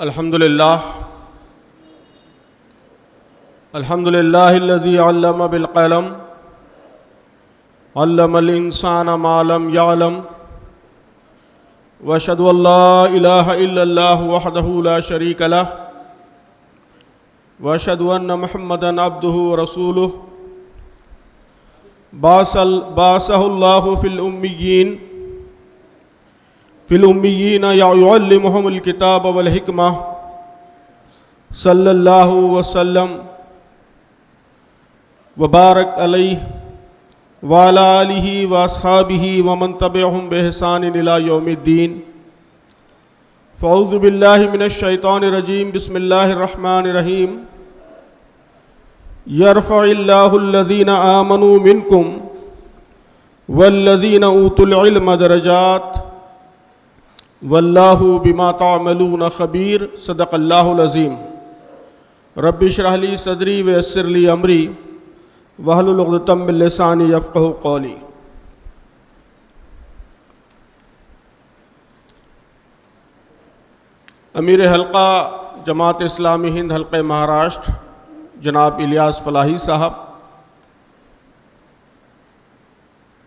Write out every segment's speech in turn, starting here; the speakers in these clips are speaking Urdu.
الحمد للہ الذی علم بالقلم علم الانسان ما لم يعلم واشهد ان لا الہ الا اللہ وحدہ لا شریک لہ واشهد ان محمدا عبدہ ورسولہ بعثہ اللہ فی الأمیین یعلمہم الکتاب والحکمہ صلی اللہ وسلم وبارک علیہ وعلی آلہ واصحابہ ومن تبعہم بإحسان الی یوم الدین فاعوذ باللہ من الشیطان الرجیم بسم اللہ الرحمن الرحیم یرفع اللہ الذین آمنوا منکم والذین اوتوا العلم درجات واللہ بما تعملون خبیر صدق اللہ العظیم رب اشرح لی صدری ویسر لی امری واحلل عقدۃ من لسانی یفقہوا قولی۔ امیر حلقہ جماعت اسلامی ہند حلقہ مہاراشٹر جناب الیاس فلاحی صاحب،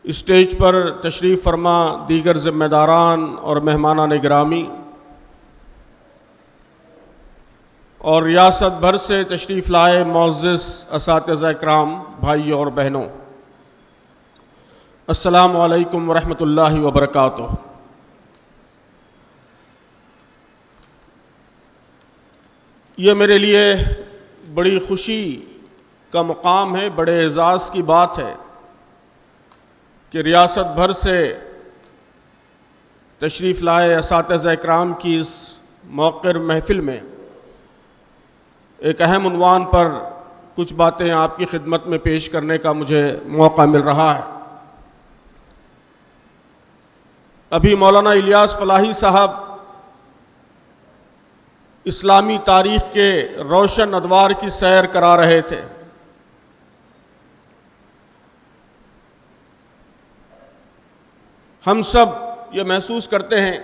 اسٹیج پر تشریف فرما دیگر ذمہ داران اور مہمانان گرامی اور ریاست بھر سے تشریف لائے معزز اساتذہ اکرام، بھائیوں اور بہنوں، السلام علیکم ورحمۃ اللہ وبرکاتہ۔ یہ میرے لیے بڑی خوشی کا مقام ہے، بڑے اعزاز کی بات ہے کہ ریاست بھر سے تشریف لائے اساتذہ اکرام کی اس موقر محفل میں ایک اہم عنوان پر کچھ باتیں آپ کی خدمت میں پیش کرنے کا مجھے موقع مل رہا ہے۔ ابھی مولانا الیاس فلاحی صاحب اسلامی تاریخ کے روشن ادوار کی سیر کرا رہے تھے۔ ہم سب یہ محسوس کرتے ہیں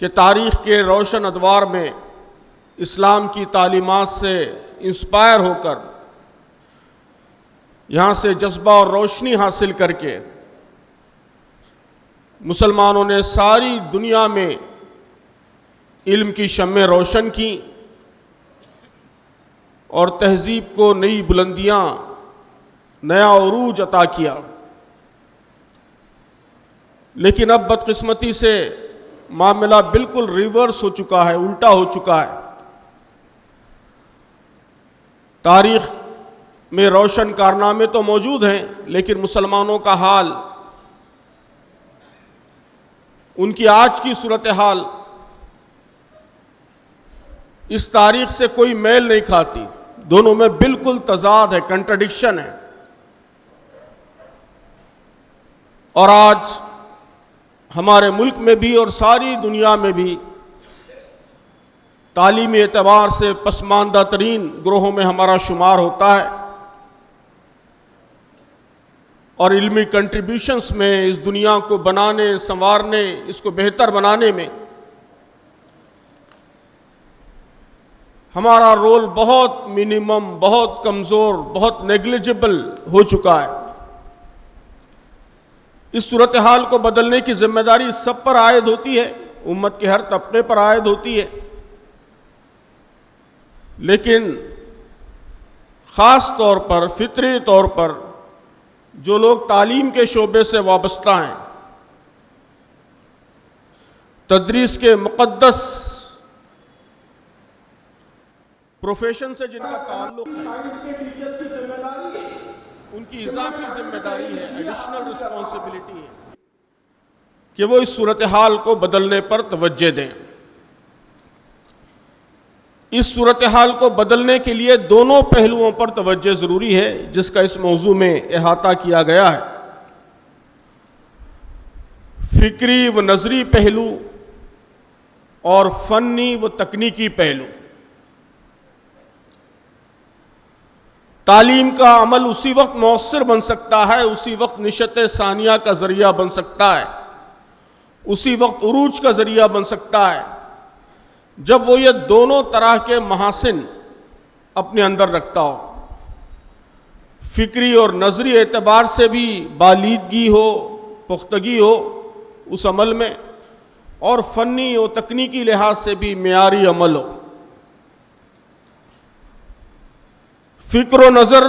کہ تاریخ کے روشن ادوار میں اسلام کی تعلیمات سے انسپائر ہو کر یہاں سے جذبہ اور روشنی حاصل کر کے مسلمانوں نے ساری دنیا میں علم کی شمعیں روشن کی اور تہذیب کو نئی بلندیاں، نیا عروج عطا کیا۔ لیکن اب بدقسمتی سے معاملہ بالکل ریورس ہو چکا ہے، الٹا ہو چکا ہے۔ تاریخ میں روشن کارنامے تو موجود ہیں، لیکن مسلمانوں کا حال، ان کی آج کی صورتحال اس تاریخ سے کوئی میل نہیں کھاتی، دونوں میں بالکل تضاد ہے، کنٹرڈکشن ہے۔ اور آج ہمارے ملک میں بھی اور ساری دنیا میں بھی تعلیمی اعتبار سے پسماندہ ترین گروہوں میں ہمارا شمار ہوتا ہے، اور علمی کنٹریبیوشنز میں اس دنیا کو بنانے، سنوارنے، اس کو بہتر بنانے میں ہمارا رول بہت منیمم، بہت کمزور، بہت نیگلیجبل ہو چکا ہے۔ اس صورتحال کو بدلنے کی ذمہ داری سب پر عائد ہوتی ہے، امت کے ہر طبقے پر عائد ہوتی ہے، لیکن خاص طور پر، فطری طور پر جو لوگ تعلیم کے شعبے سے وابستہ ہیں، تدریس کے مقدس پروفیشن سے جن کا تعلق ہے، ان کی اضافی ذمہ داری ہے، ایڈیشنل رسپانسبلٹی ہے کہ وہ اس صورتحال کو بدلنے پر توجہ دیں۔ اس صورتحال کو بدلنے کے لیے دونوں پہلوؤں پر توجہ ضروری ہے، جس کا اس موضوع میں احاطہ کیا گیا ہے۔ فکری و نظری پہلو اور فنی و تکنیکی پہلو۔ تعلیم کا عمل اسی وقت مؤثر بن سکتا ہے، اسی وقت نشت ثانیہ کا ذریعہ بن سکتا ہے، اسی وقت عروج کا ذریعہ بن سکتا ہے جب وہ یہ دونوں طرح کے محاسن اپنے اندر رکھتا ہو، فکری اور نظری اعتبار سے بھی بالیدگی ہو، پختگی ہو اس عمل میں، اور فنی اور تکنیکی لحاظ سے بھی معیاری عمل ہو۔ فکر و نظر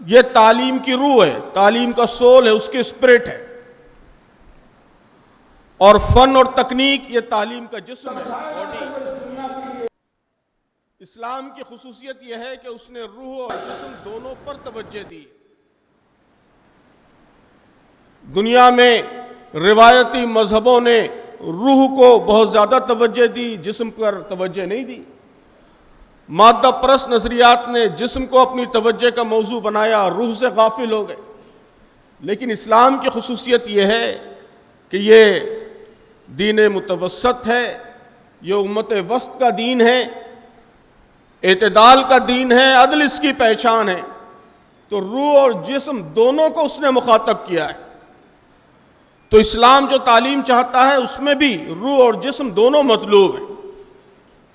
یہ تعلیم کی روح ہے، تعلیم کا سول ہے، اس کی اسپرٹ ہے، اور فن اور تکنیک یہ تعلیم کا جسم ہے، باڈی۔ اسلام کی خصوصیت یہ ہے کہ اس نے روح اور جسم دونوں پر توجہ دی۔ دنیا میں روایتی مذہبوں نے روح کو بہت زیادہ توجہ دی، جسم پر توجہ نہیں دی۔ مادہ پرست نظریات نے جسم کو اپنی توجہ کا موضوع بنایا، روح سے غافل ہو گئے۔ لیکن اسلام کی خصوصیت یہ ہے کہ یہ دین متوسط ہے، یہ امت وسط کا دین ہے، اعتدال کا دین ہے، عدل اس کی پہچان ہے۔ تو روح اور جسم دونوں کو اس نے مخاطب کیا ہے۔ تو اسلام جو تعلیم چاہتا ہے اس میں بھی روح اور جسم دونوں مطلوب ہیں۔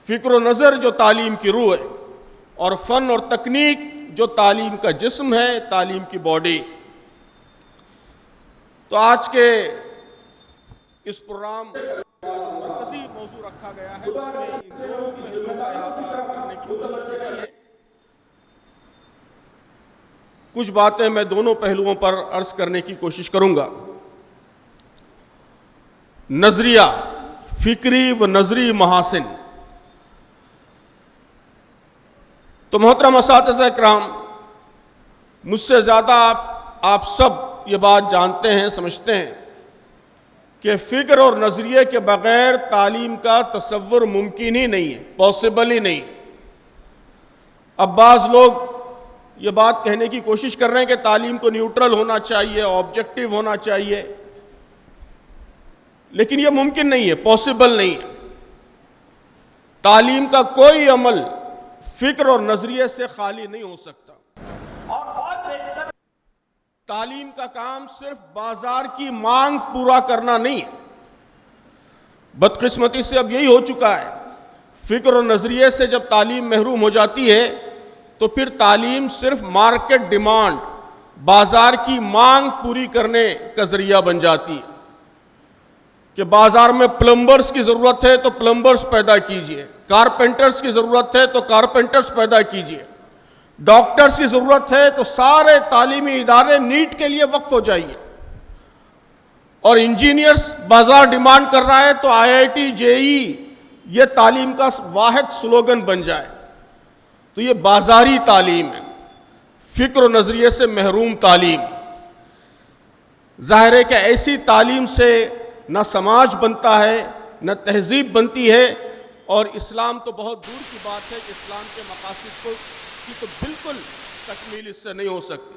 فکر و نظر جو تعلیم کی روح ہے، اور فن اور تکنیک جو تعلیم کا جسم ہے، تعلیم کی باڈی۔ تو آج کے اس پروگرام جو مرکزی موضوع رکھا گیا ہے اس میں ان دونوں پہلوؤں کا احاطہ کرنے کی کوشش کی گئی ہے۔ کچھ باتیں میں دونوں پہلوؤں پر عرض کرنے کی کوشش کروں گا۔ نظریہ، فکری و نظری محاسن۔ تو محترم اساتذہ اکرام، مجھ سے زیادہ آپ سب یہ بات جانتے ہیں، سمجھتے ہیں کہ فکر اور نظریے کے بغیر تعلیم کا تصور ممکن ہی نہیں ہے، پاسبل ہی نہیں۔ اب بعض لوگ یہ بات کہنے کی کوشش کر رہے ہیں کہ تعلیم کو نیوٹرل ہونا چاہیے، آبجیکٹو ہونا چاہیے، لیکن یہ ممکن نہیں ہے، پاسبل نہیں ہے۔ تعلیم کا کوئی عمل فکر اور نظریے سے خالی نہیں ہو سکتا۔ تعلیم کا کام صرف بازار کی مانگ پورا کرنا نہیں ہے۔ بدقسمتی سے اب یہی ہو چکا ہے، فکر اور نظریے سے جب تعلیم محروم ہو جاتی ہے تو پھر تعلیم صرف مارکیٹ ڈیمانڈ، بازار کی مانگ پوری کرنے کا ذریعہ بن جاتی ہے کہ بازار میں پلمبرز کی ضرورت ہے تو پلمبرز پیدا کیجئے، کارپینٹرز کی ضرورت ہے تو کارپینٹرز پیدا کیجئے، ڈاکٹرز کی ضرورت ہے تو سارے تعلیمی ادارے نیٹ کے لیے وقف ہو جائیے، اور انجینئرز بازار ڈیمانڈ کر رہا ہے تو IIT JEE یہ تعلیم کا واحد سلوگن بن جائے۔ تو یہ بازاری تعلیم ہے، فکر و نظریے سے محروم تعلیم۔ ظاہر ہے کہ ایسی تعلیم سے نہ سماج بنتا ہے، نہ تہذیب بنتی ہے، اور اسلام تو بہت دور کی بات ہے کہ اسلام کے مقاصد کی تو بالکل تکمیل اس سے نہیں ہو سکتی۔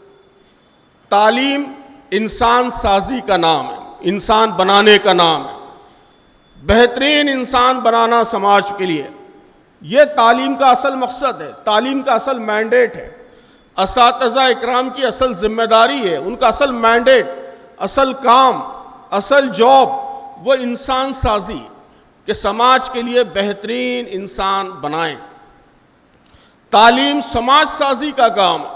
تعلیم انسان سازی کا نام ہے، انسان بنانے کا نام ہے، بہترین انسان بنانا سماج کے لیے، یہ تعلیم کا اصل مقصد ہے، تعلیم کا اصل مینڈیٹ ہے۔ اساتذہ اکرام کی اصل ذمہ داری ہے، ان کا اصل مینڈیٹ، اصل کام، اصل جاب وہ انسان سازی، کہ سماج کے لیے بہترین انسان بنائیں۔ تعلیم سماج سازی کا کام ہے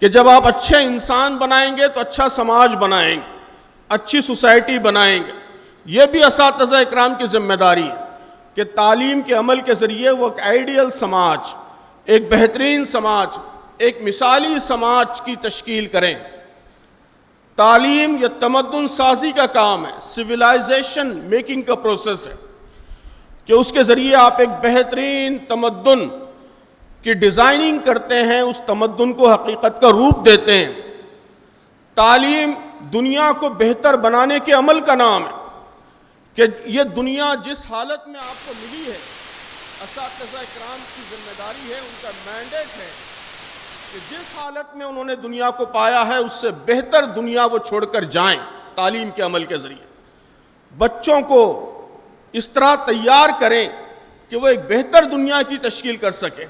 کہ جب آپ اچھے انسان بنائیں گے تو اچھا سماج بنائیں گے، اچھی سوسائٹی بنائیں گے۔ یہ بھی اساتذہ اکرام کی ذمہ داری ہے کہ تعلیم کے عمل کے ذریعے وہ ایک آئیڈیل سماج، ایک بہترین سماج، ایک مثالی سماج کی تشکیل کریں۔ تعلیم یہ تمدن سازی کا کام ہے، سویلائزیشن میکنگ کا پروسیس ہے کہ اس کے ذریعے آپ ایک بہترین تمدن کی ڈیزائننگ کرتے ہیں، اس تمدن کو حقیقت کا روپ دیتے ہیں۔ تعلیم دنیا کو بہتر بنانے کے عمل کا نام ہے کہ یہ دنیا جس حالت میں آپ کو ملی ہے، اساتذہ اکرام کی ذمہ داری ہے، ان کا مینڈیٹ ہے کہ جس حالت میں انہوں نے دنیا کو پایا ہے اس سے بہتر دنیا وہ چھوڑ کر جائیں تعلیم کے عمل کے ذریعے۔ بچوں کو اس طرح تیار کریں کہ وہ ایک بہتر دنیا کی تشکیل کر سکیں،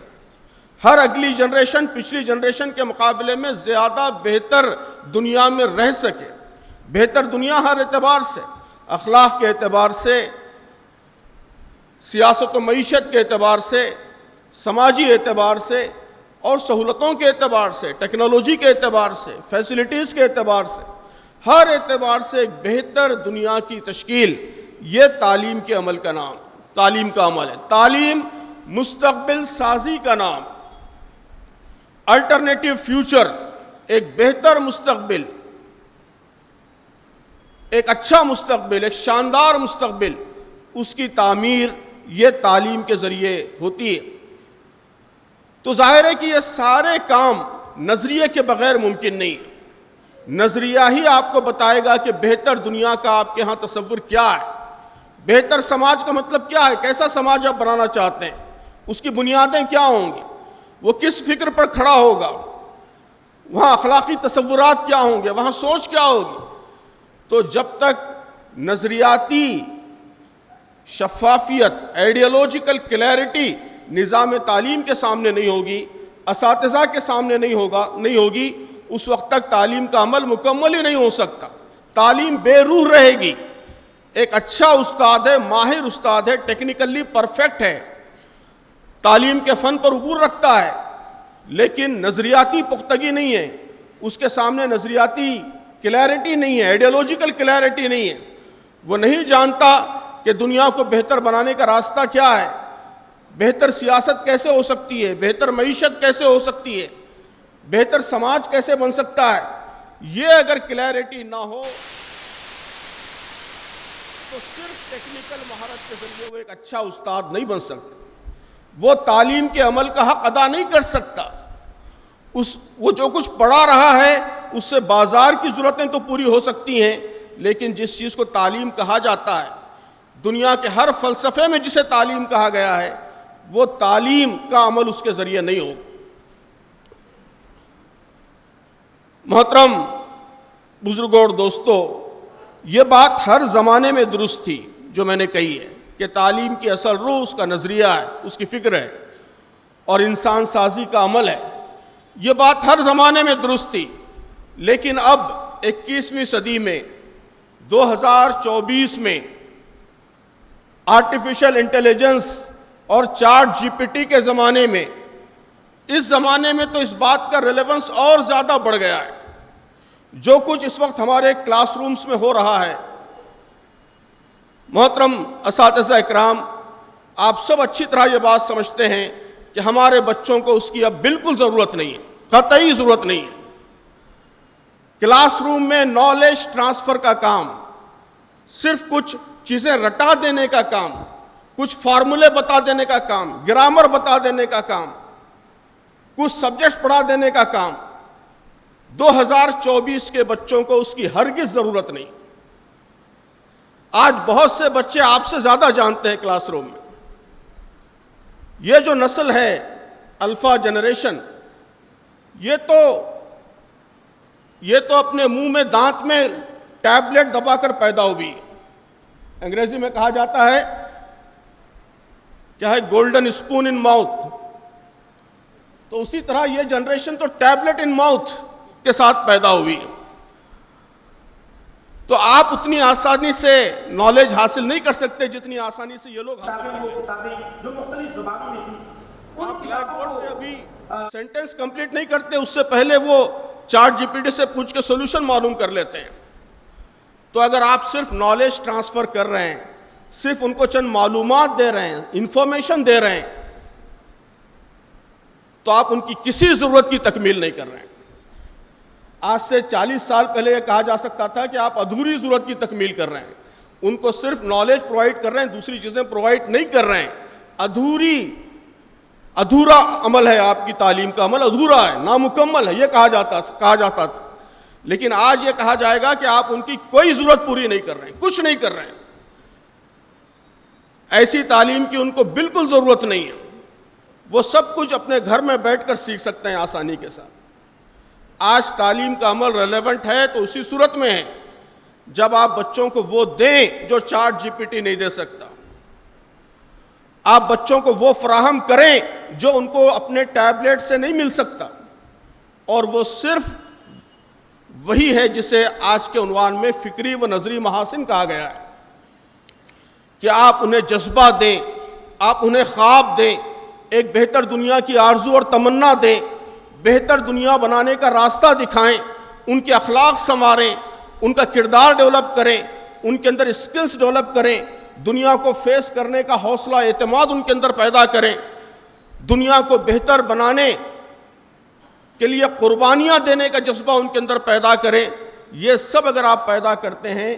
ہر اگلی جنریشن پچھلی جنریشن کے مقابلے میں زیادہ بہتر دنیا میں رہ سکے، بہتر دنیا ہر اعتبار سے، اخلاق کے اعتبار سے، سیاست و معیشت کے اعتبار سے، سماجی اعتبار سے اور سہولتوں کے اعتبار سے، ٹیکنالوجی کے اعتبار سے، فیسلٹیز کے اعتبار سے، ہر اعتبار سے ایک بہتر دنیا کی تشکیل، یہ تعلیم کے عمل کا نام، تعلیم کا عمل ہے۔ تعلیم مستقبل سازی کا نام، الٹرنیٹیو فیوچر، ایک بہتر مستقبل، ایک اچھا مستقبل، ایک شاندار مستقبل، اس کی تعمیر یہ تعلیم کے ذریعے ہوتی ہے۔ تو ظاہر ہے کہ یہ سارے کام نظریے کے بغیر ممکن نہیں ہے۔ نظریہ ہی آپ کو بتائے گا کہ بہتر دنیا کا آپ کے ہاں تصور کیا ہے، بہتر سماج کا مطلب کیا ہے، کیسا سماج آپ بنانا چاہتے ہیں، اس کی بنیادیں کیا ہوں گی، وہ کس فکر پر کھڑا ہوگا، وہاں اخلاقی تصورات کیا ہوں گے، وہاں سوچ کیا ہوگی۔ تو جب تک نظریاتی شفافیت، آئیڈیالوجیکل کلیئرٹی نظام تعلیم کے سامنے نہیں ہوگی، اساتذہ کے سامنے نہیں ہوگی، اس وقت تک تعلیم کا عمل مکمل ہی نہیں ہو سکتا۔ تعلیم بے روح رہے گی۔ ایک اچھا استاد ہے، ماہر استاد ہے، ٹیکنیکلی پرفیکٹ ہے، تعلیم کے فن پر عبور رکھتا ہے، لیکن نظریاتی پختگی نہیں ہے، اس کے سامنے نظریاتی کلیئرٹی نہیں ہے، آئیڈیالوجیکل کلیئرٹی نہیں ہے، وہ نہیں جانتا کہ دنیا کو بہتر بنانے کا راستہ کیا ہے، بہتر سیاست کیسے ہو سکتی ہے، بہتر معیشت کیسے ہو سکتی ہے، بہتر سماج کیسے بن سکتا ہے۔ یہ اگر کلیئرٹی نہ ہو تو صرف ٹیکنیکل مہارت کے ذریعے وہ ایک اچھا استاد نہیں بن سکتا، وہ تعلیم کے عمل کا حق ادا نہیں کر سکتا۔ وہ جو کچھ پڑھا رہا ہے اس سے بازار کی ضرورتیں تو پوری ہو سکتی ہیں، لیکن جس چیز کو تعلیم کہا جاتا ہے، دنیا کے ہر فلسفے میں جسے تعلیم کہا گیا ہے، وہ تعلیم کا عمل اس کے ذریعے نہیں ہوگا۔ محترم بزرگوں اور دوستو، یہ بات ہر زمانے میں درست تھی جو میں نے کہی ہے کہ تعلیم کی اصل روح اس کا نظریہ ہے، اس کی فکر ہے اور انسان سازی کا عمل ہے۔ یہ بات ہر زمانے میں درست تھی، لیکن اب 21ویں صدی میں 2024 میں آرٹیفیشل انٹیلیجنس اور چیٹ جی پی ٹی کے زمانے میں، اس زمانے میں تو اس بات کا ریلیونس اور زیادہ بڑھ گیا ہے۔ جو کچھ اس وقت ہمارے کلاس رومز میں ہو رہا ہے، محترم اساتذہ اکرام، آپ سب اچھی طرح یہ بات سمجھتے ہیں کہ ہمارے بچوں کو اس کی اب بالکل ضرورت نہیں ہے، قطعی ضرورت نہیں ہے۔ کلاس روم میں نالج ٹرانسفر کا کام، صرف کچھ چیزیں رٹا دینے کا کام، کچھ فارمولے بتا دینے کا کام، گرامر بتا دینے کا کام، کچھ سبجیکٹ پڑھا دینے کا کام، 2024 کے بچوں کو اس کی ہرگز ضرورت نہیں۔ آج بہت سے بچے آپ سے زیادہ جانتے ہیں کلاس روم میں۔ یہ جو نسل ہے الفا جنریشن، یہ تو اپنے منہ میں دانت میں ٹیبلٹ دبا کر پیدا ہوئی ہے۔ انگریزی میں کہا جاتا ہے کیا ہے، گولڈن اسپون ان ماؤتھ۔ تو اسی طرح یہ جنریشن تو ٹیبلٹ ان ماؤتھ کے ساتھ پیدا ہوئی ہے۔ تو آپ اتنی آسانی سے نالج حاصل نہیں کر سکتے جتنی آسانی سے یہ لوگ حاصل کرتے ہیں۔ جو مختلف زبانوں میں تھی، آپ بلیک بورڈ پہ ابھی سینٹنس کمپلیٹ نہیں کرتے، اس سے پہلے وہ چیٹ جی پی ٹی سے پوچھ کے سولوشن معلوم کر لیتے ہیں۔ تو اگر آپ صرف نالج ٹرانسفر کر رہے ہیں، صرف ان کو چند معلومات دے رہے ہیں، انفارمیشن دے رہے ہیں، تو آپ ان کی کسی ضرورت کی تکمیل نہیں کر رہے ہیں۔ آج سے 40 سال پہلے یہ کہا جا سکتا تھا کہ آپ ادھوری ضرورت کی تکمیل کر رہے ہیں، ان کو صرف نالج پرووائڈ کر رہے ہیں، دوسری چیزیں پرووائڈ نہیں کر رہے ہیں۔ ادھورا عمل ہے، آپ کی تعلیم کا عمل ادھورا ہے، نامکمل ہے، یہ کہا جاتا تھا۔ لیکن آج یہ کہا جائے گا کہ آپ ان کی کوئی ضرورت پوری نہیں کر رہے ہیں، کچھ نہیں کر رہے ہیں۔ ایسی تعلیم کی ان کو بالکل ضرورت نہیں ہے، وہ سب کچھ اپنے گھر میں بیٹھ کر سیکھ سکتے ہیں آسانی کے ساتھ۔ آج تعلیم کا عمل ریلیونٹ ہے تو اسی صورت میں ہے جب آپ بچوں کو وہ دیں جو چیٹ جی پی ٹی نہیں دے سکتا، آپ بچوں کو وہ فراہم کریں جو ان کو اپنے ٹیبلٹ سے نہیں مل سکتا، اور وہ صرف وہی ہے جسے آج کے عنوان میں فکری و نظری محاسن کہا گیا ہے۔ کہ آپ انہیں جذبہ دیں، آپ انہیں خواب دیں، ایک بہتر دنیا کی آرزو اور تمنا دیں، بہتر دنیا بنانے کا راستہ دکھائیں، ان کے اخلاق سنواریں، ان کا کردار ڈیولپ کریں، ان کے اندر اسکلز ڈیولپ کریں، دنیا کو فیس کرنے کا حوصلہ اعتماد ان کے اندر پیدا کریں، دنیا کو بہتر بنانے کے لیے قربانیاں دینے کا جذبہ ان کے اندر پیدا کریں۔ یہ سب اگر آپ پیدا کرتے ہیں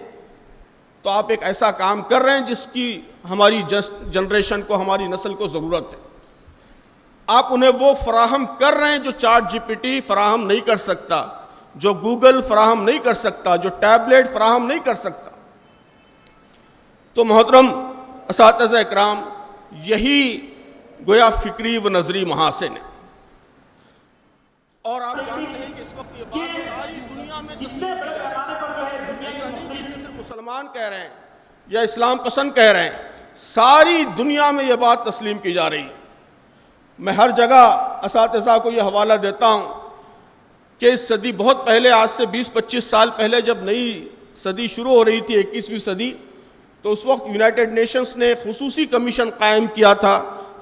تو آپ ایک ایسا کام کر رہے ہیں جس کی ہماری جنریشن کو، ہماری نسل کو ضرورت ہے۔ آپ انہیں وہ فراہم کر رہے ہیں جو چیٹ جی پی ٹی فراہم نہیں کر سکتا، جو گوگل فراہم نہیں کر سکتا، جو ٹیبلیٹ فراہم نہیں کر سکتا۔ تو محترم اساتذہ اکرام، یہی گویا فکری و نظری محاسن ہے، اور آپ جانتے ہیں کہ اس وقت یہ بات ساری دنیا میں تسلیم کی جا رہی ہے۔ ایسا نہیں کہ اسے صرف مسلمان کہہ رہے ہیں یا اسلام پسند کہہ رہے ہیں، ساری دنیا میں یہ بات تسلیم کی جا رہی ہے۔ میں ہر جگہ اساتذہ کو یہ حوالہ دیتا ہوں کہ اس صدی بہت پہلے، آج سے 20-25 سال پہلے جب نئی صدی شروع ہو رہی تھی، 21ویں صدی، تو اس وقت یونائٹڈ نیشنز نے خصوصی کمیشن قائم کیا تھا،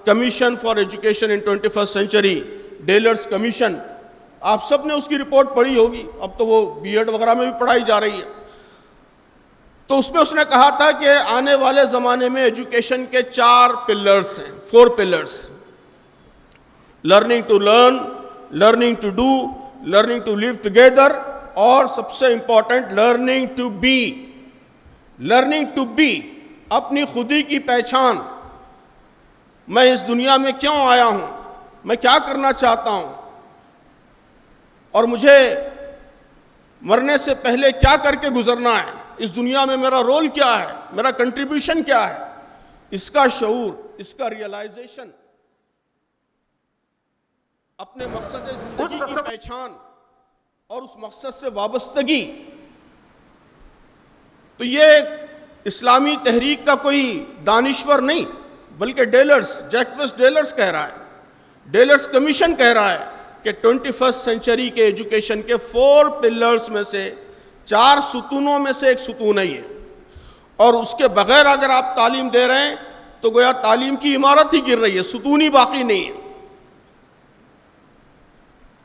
commission for education in 21st century, dealers commission. آپ سب نے اس کی رپورٹ پڑھی ہوگی، اب تو وہ بی ایڈ وغیرہ میں بھی پڑھائی جا رہی ہے۔ تو اس میں اس نے کہا تھا کہ آنے والے زمانے میں ایجوکیشن کے 4 پلرز ہیں، 4 pillars: learning to learn, learning to do, learning to live together, اور سب سے important learning to be. Learning to be, اپنی خودی کی پہچان، میں اس دنیا میں کیوں آیا ہوں، میں کیا کرنا چاہتا ہوں، اور مجھے مرنے سے پہلے کیا کر کے گزرنا ہے، اس دنیا میں میرا رول کیا ہے، میرا کنٹریبیوشن کیا ہے، اس کا شعور، اس کا ریئلائزیشن، اپنے مقصد زندگی کی پہچان اور اس مقصد سے وابستگی۔ تو یہ اسلامی تحریک کا کوئی دانشور نہیں، بلکہ جیکوس ڈیلرز کہہ رہا ہے، ڈیلرز کمیشن کہہ رہا ہے کہ 21st سینچری کے ایجوکیشن کے 4 پلرز میں سے، 4 ستونوں میں سے ایک ستون ہے یہ، اور اس کے بغیر اگر آپ تعلیم دے رہے ہیں تو گویا تعلیم کی عمارت ہی گر رہی ہے، ستون ہی باقی نہیں ہے۔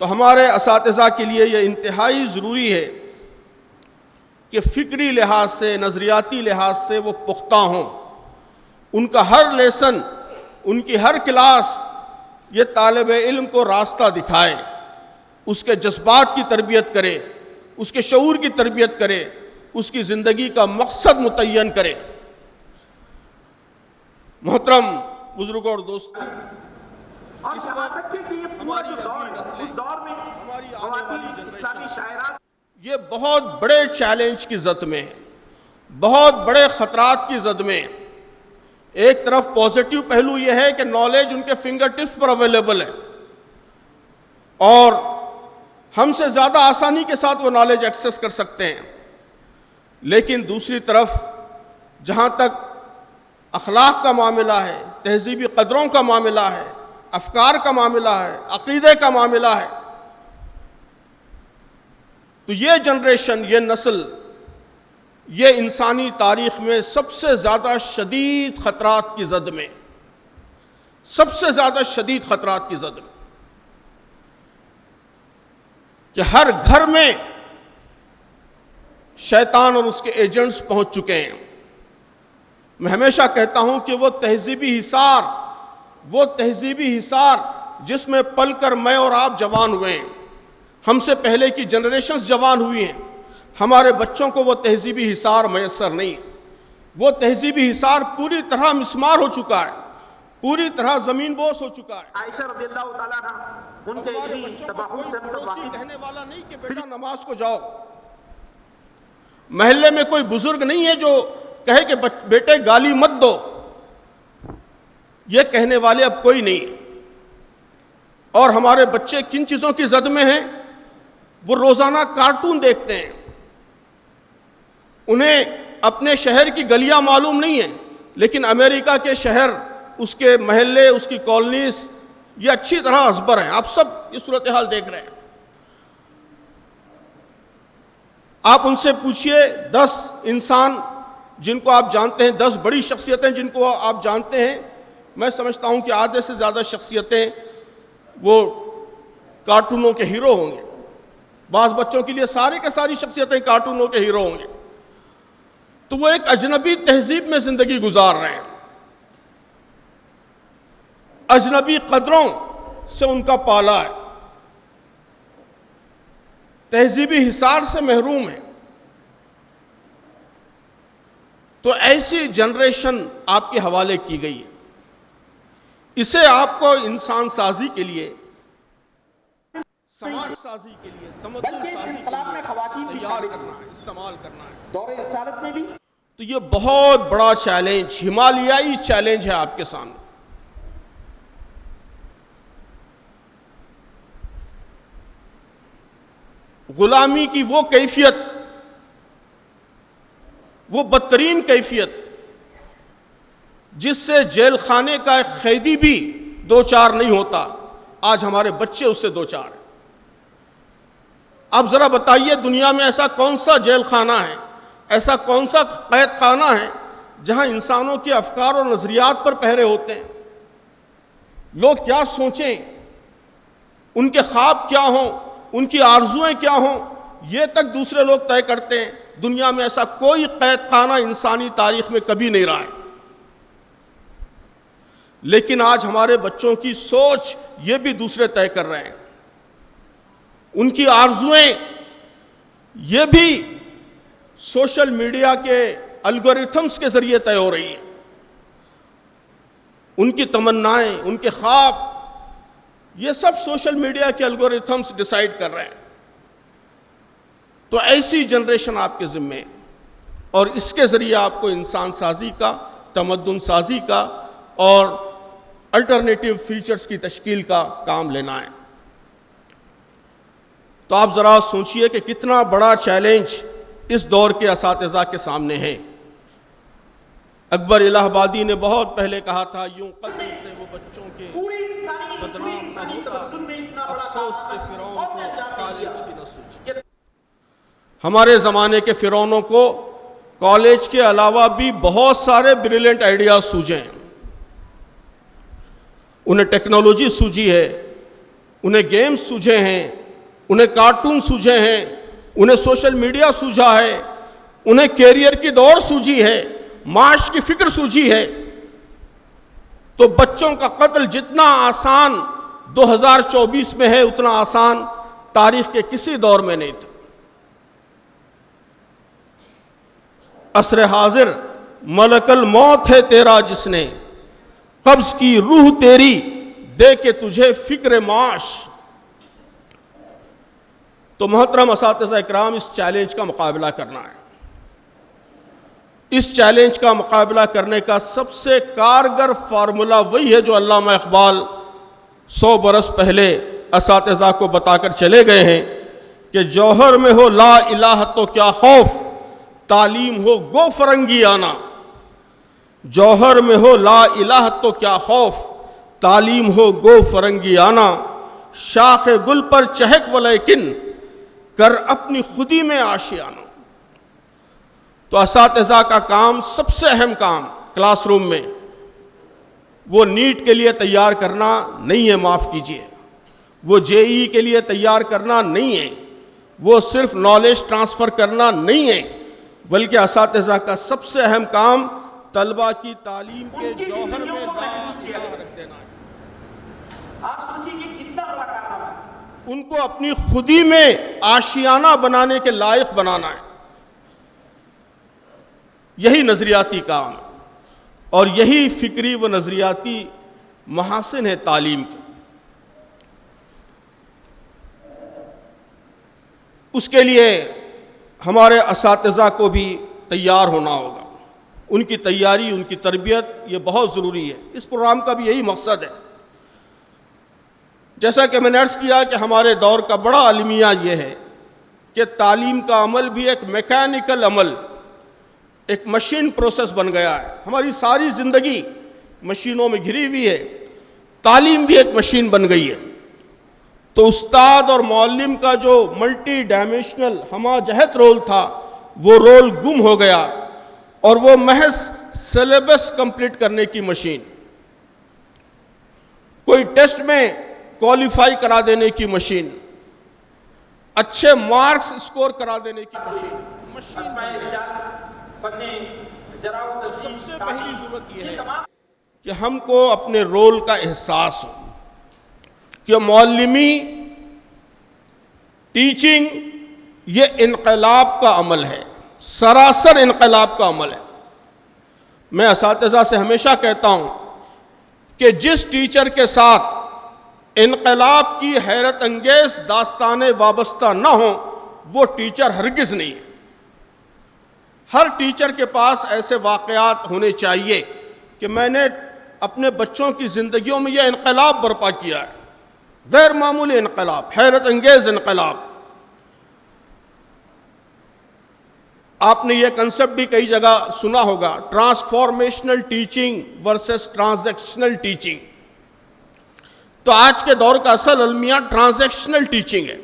تو ہمارے اساتذہ کے لیے یہ انتہائی ضروری ہے کہ فکری لحاظ سے، نظریاتی لحاظ سے وہ پختہ ہوں، ان کا ہر لیسن، ان کی ہر کلاس یہ طالب علم کو راستہ دکھائے، اس کے جذبات کی تربیت کرے، اس کے شعور کی تربیت کرے، اس کی زندگی کا مقصد متعین کرے۔ محترم بزرگوں اور دوستوں، اس وقت ہماری اگلی نسلیں، ہماری آنے والی جنریشن یہ بہت بڑے چیلنج کی زد میں ہے، بہت بڑے خطرات کی زد میں ہے۔ ایک طرف پازیٹیو پہلو یہ ہے کہ نالج ان کے فنگر ٹپس پر اویلیبل ہے، اور ہم سے زیادہ آسانی کے ساتھ وہ نالج ایکسس کر سکتے ہیں، لیکن دوسری طرف جہاں تک اخلاق کا معاملہ ہے، تہذیبی قدروں کا معاملہ ہے، افکار کا معاملہ ہے، عقیدے کا معاملہ ہے، تو یہ جنریشن، یہ نسل، یہ انسانی تاریخ میں سب سے زیادہ شدید خطرات کی زد میں، سب سے زیادہ شدید خطرات کی زد میں، کہ ہر گھر میں شیطان اور اس کے ایجنٹس پہنچ چکے ہیں۔ میں ہمیشہ کہتا ہوں کہ وہ تہذیبی حصار جس میں پل کر میں اور آپ جوان ہوئے ہیں، ہم سے پہلے کی جنریشنز جوان ہوئی ہیں، ہمارے بچوں کو وہ تہذیبی حصار میسر نہیں، وہ تہذیبی حصار پوری طرح مسمار ہو چکا ہے، پوری طرح زمین بوس ہو چکا ہے۔ عائشہ رضی اللہ تعالیٰ عنہ ان کے ہمارے بچوں کو کوئی پڑوسی کہنے والا نہیں کہ بیٹا نماز کو جاؤ، محلے میں کوئی بزرگ نہیں ہے جو کہے کہ بیٹے گالی مت دو، یہ کہنے والے اب کوئی نہیں۔ اور ہمارے بچے کن چیزوں کی زد میں ہیں؟ وہ روزانہ کارٹون دیکھتے ہیں، انہیں اپنے شہر کی گلیاں معلوم نہیں ہیں، لیکن امریکہ کے شہر، اس کے محلے، اس کی کالونیز یہ اچھی طرح ازبر ہیں۔ آپ سب یہ صورتحال دیکھ رہے ہیں۔ آپ ان سے پوچھئے 10 انسان جن کو آپ جانتے ہیں، 10 بڑی شخصیتیں جن کو آپ جانتے ہیں، میں سمجھتا ہوں کہ آدھے سے زیادہ شخصیتیں وہ کارٹونوں کے ہیرو ہوں گے. بعض بچوں کے لیے سارے کے ساری شخصیتیں کارٹونوں کے ہیرو ہوں گے. تو وہ ایک اجنبی تہذیب میں زندگی گزار رہے ہیں، اجنبی قدروں سے ان کا پالا ہے، تہذیبی حصار سے محروم ہے. تو ایسی جنریشن آپ کے حوالے کی گئی ہے. اسے آپ کو انسان سازی کے لیے، سماج سازی کے لیے، تمدن سازی کے لیے تیار کرنا ہے، استعمال کرنا ہے. دور رسالت میں بھی تو یہ بہت بڑا چیلنج، ہمالیائی چیلنج ہے آپ کے سامنے. غلامی کی وہ کیفیت، وہ بدترین کیفیت جس سے جیل خانے کا ایک قیدی بھی دو چار نہیں ہوتا، آج ہمارے بچے اس سے دو چار ہیں. آپ ذرا بتائیے دنیا میں ایسا کون سا جیل خانہ ہے، ایسا کون سا قید خانہ ہے جہاں انسانوں کے افکار اور نظریات پر پہرے ہوتے ہیں؟ لوگ کیا سوچیں، ان کے خواب کیا ہوں، ان کی آرزوئیں کیا ہوں، یہ تک دوسرے لوگ طے کرتے ہیں. دنیا میں ایسا کوئی قید خانہ انسانی تاریخ میں کبھی نہیں رہا ہے. لیکن آج ہمارے بچوں کی سوچ یہ بھی دوسرے طے کر رہے ہیں. ان کی آرزوئیں یہ بھی سوشل میڈیا کے الگوریتھمز کے ذریعے طے ہو رہی ہیں. ان کی تمنائیں، ان کے خواب، یہ سب سوشل میڈیا کے الگوریتھمز ڈیسائیڈ کر رہے ہیں. تو ایسی جنریشن آپ کے ذمے ہے، اور اس کے ذریعے آپ کو انسان سازی کا، تمدن سازی کا اور الٹرنیٹیو فیچرز کی تشکیل کا کام لینا ہے. تو آپ ذرا سوچئے کہ کتنا بڑا چیلنج اس دور کے اساتذہ کے سامنے ہے. اکبر الہ آبادی نے بہت پہلے کہا تھا، یوں قتل سے وہ بچوں کے بدنام نہ ہوتا، افسوس کے فرعون کو کالج کی نہ سوچی. ہمارے زمانے کے فرعونوں کو کالج کے علاوہ بھی بہت سارے بریلینٹ آئیڈیاز سوجے ہیں. انہیں ٹیکنالوجی سوجی ہے، انہیں گیمز سوجے ہیں، انہیں کارٹون سوجے ہیں، انہیں سوشل میڈیا سوجا ہے، انہیں کیریئر کی دوڑ سوجی ہے، معاش کی فکر سوجی ہے. تو بچوں کا قتل جتنا آسان 2024 میں ہے، اتنا آسان تاریخ کے کسی دور میں نہیں تھا. عصر حاضر ملک الموت ہے تیرا، جس نے قبض کی روح تیری دے کے تجھے فکر معاش. تو محترم اساتذہ اکرام، اس چیلنج کا مقابلہ کرنا ہے. اس چیلنج کا مقابلہ کرنے کا سب سے کارگر فارمولا وہی ہے جو علامہ اقبال 100 برس پہلے اساتذہ کو بتا کر چلے گئے ہیں کہ جوہر میں ہو لا الہ تو کیا خوف، تعلیم ہو گو فرنگی آنا. جوہر میں ہو لا الہ تو کیا خوف، تعلیم ہو گو فرنگی آنا. شاخ گل پر چہک ولیکن کر اپنی خودی میں آشیانہ. تو اساتذہ کا کام، سب سے اہم کام کلاس روم میں، وہ نیٹ کے لیے تیار کرنا نہیں ہے، معاف کیجیے، وہ JEE کے لیے تیار کرنا نہیں ہے، وہ صرف نالج ٹرانسفر کرنا نہیں ہے، بلکہ اساتذہ کا سب سے اہم کام طلبہ کی تعلیم کے جوہر میں لا الہ رکھ دینا ہے. آپ سوچیں یہ کتنا بڑا کارنامہ ہے. ان کو اپنی خودی میں آشیانہ بنانے کے لائق بنانا ہے. یہی نظریاتی کام ہے، اور یہی فکری و نظریاتی محاسن ہے تعلیم کے. اس کے لیے ہمارے اساتذہ کو بھی تیار ہونا ہوگا. ان کی تیاری، ان کی تربیت یہ بہت ضروری ہے. اس پروگرام کا بھی یہی مقصد ہے. جیسا کہ میں نے عرض کیا کہ ہمارے دور کا بڑا المیہ یہ ہے کہ تعلیم کا عمل بھی ایک میکینیکل عمل، ایک مشین پروسیس بن گیا ہے. ہماری ساری زندگی مشینوں میں گھری ہوئی ہے، تعلیم بھی ایک مشین بن گئی ہے. تو استاد اور معلم کا جو ملٹی ڈائمینشنل ہمہ جہت رول تھا، وہ رول گم ہو گیا. اور وہ محض سلیبس کمپلیٹ کرنے کی مشین، کوئی ٹیسٹ میں کوالیفائی کرا دینے کی مشین، اچھے مارکس اسکور کرا دینے کی مشین سب سے پہلی ضرورت یہ ہے کہ ہم کو اپنے رول کا احساس ہو کہ معلمی ٹیچنگ یہ انقلاب کا عمل ہے، سراسر انقلاب کا عمل ہے۔ میں اساتذہ سے ہمیشہ کہتا ہوں کہ جس ٹیچر کے ساتھ انقلاب کی حیرت انگیز داستانیں وابستہ نہ ہوں وہ ٹیچر ہرگز نہیں ہے۔ ہر ٹیچر کے پاس ایسے واقعات ہونے چاہیے کہ میں نے اپنے بچوں کی زندگیوں میں یہ انقلاب برپا کیا ہے، غیر معمولی انقلاب، حیرت انگیز انقلاب۔ آپ نے یہ کنسپٹ بھی کئی جگہ سنا ہوگا، transformational teaching versus transactional teaching. تو آج کے دور کا اصل المیہ ٹرانزیکشنل ٹیچنگ ہے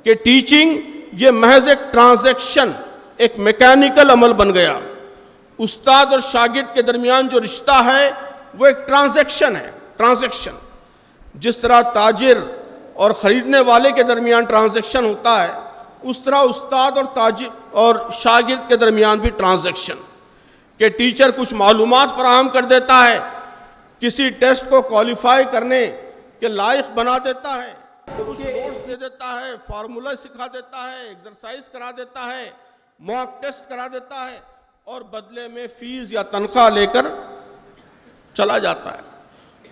کہ ٹیچنگ یہ محض ایک ٹرانزیکشن، ایک میکینیکل عمل بن گیا۔ استاد اور شاگرد کے درمیان جو رشتہ ہے وہ ایک ٹرانزیکشن ہے، ٹرانزیکشن۔ جس طرح تاجر اور خریدنے والے کے درمیان ٹرانزیکشن ہوتا ہے، اس طرح استاد اور تاجر اور شاگرد کے درمیان بھی ٹرانزیکشن، کہ ٹیچر کچھ معلومات فراہم کر دیتا ہے، کسی ٹیسٹ کو کوالیفائی کرنے کے لائق بنا دیتا ہے، کچھ نوٹس دے دیتا ہے، فارمولہ سکھا دیتا ہے، ایکسرسائز کرا دیتا ہے، موک ٹیسٹ کرا دیتا ہے، اور بدلے میں فیس یا تنخواہ لے کر چلا جاتا ہے۔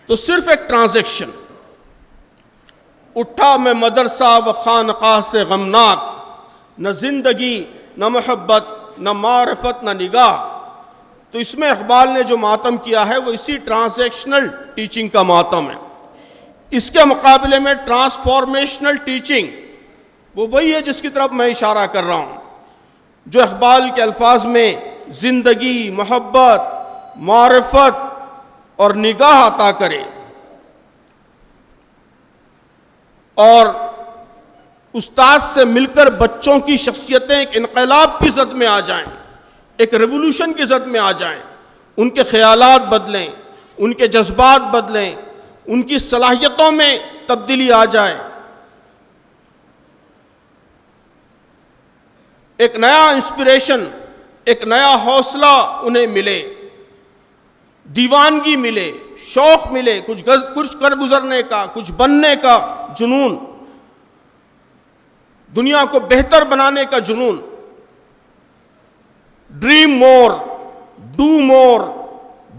تو صرف ایک ٹرانزیکشن۔ اٹھا میں مدرسہ و خانقاہ سے غمناک، نہ زندگی نہ محبت نہ معرفت نہ نگاہ۔ تو اس میں اقبال نے جو ماتم کیا ہے وہ اسی ٹرانزیکشنل ٹیچنگ کا ماتم ہے۔ اس کے مقابلے میں ٹرانسفارمیشنل ٹیچنگ وہ وہی ہے جس کی طرف میں اشارہ کر رہا ہوں، جو اقبال کے الفاظ میں زندگی، محبت، معرفت اور نگاہ عطا کرے، اور استاد سے مل کر بچوں کی شخصیتیں ایک انقلاب کی زد میں آ جائیں، ایک ریولوشن کی زد میں آ جائیں، ان کے خیالات بدلیں، ان کے جذبات بدلیں، ان کی صلاحیتوں میں تبدیلی آ جائے، ایک نیا انسپریشن، ایک نیا حوصلہ انہیں ملے، دیوانگی ملے، شوق ملے، کچھ کر گزرنے کا، کچھ بننے کا جنون، دنیا کو بہتر بنانے کا جنون۔ Dream more, do more,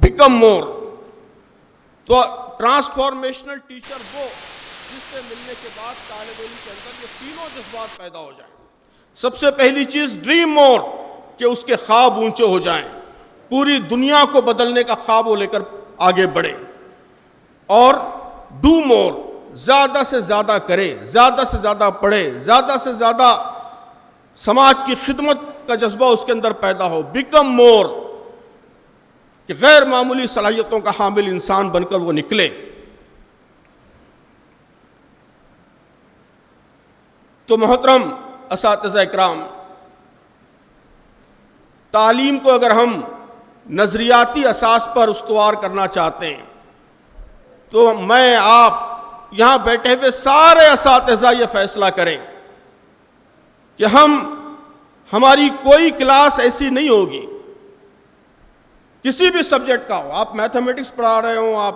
become more. تو ٹرانسفارمیشنل ٹیچر وہ جس سے ملنے کے بعد طالب علم کے اندر یہ تینوں جذبات پیدا ہو جائیں۔ سب سے پہلی چیز ڈریم مور، کہ اس کے خواب اونچے ہو جائیں، پوری دنیا کو بدلنے کا خواب وہ لے کر آگے بڑھے۔ اور ڈو مور، زیادہ سے زیادہ کرے، زیادہ سے زیادہ پڑھے، زیادہ سے زیادہ سماج کی خدمت کا جذبہ اس کے اندر پیدا ہو۔ بیکم مور، کہ غیر معمولی صلاحیتوں کا حامل انسان بن کر وہ نکلے۔ تو محترم اساتذہ اکرام، تعلیم کو اگر ہم نظریاتی اساس پر استوار کرنا چاہتے ہیں تو میں، آپ، یہاں بیٹھے ہوئے سارے اساتذہ یہ فیصلہ کریں کہ ہماری کوئی کلاس ایسی نہیں ہوگی، کسی بھی سبجیکٹ کا ہو، آپ میتھمیٹکس پڑھا رہے ہوں، آپ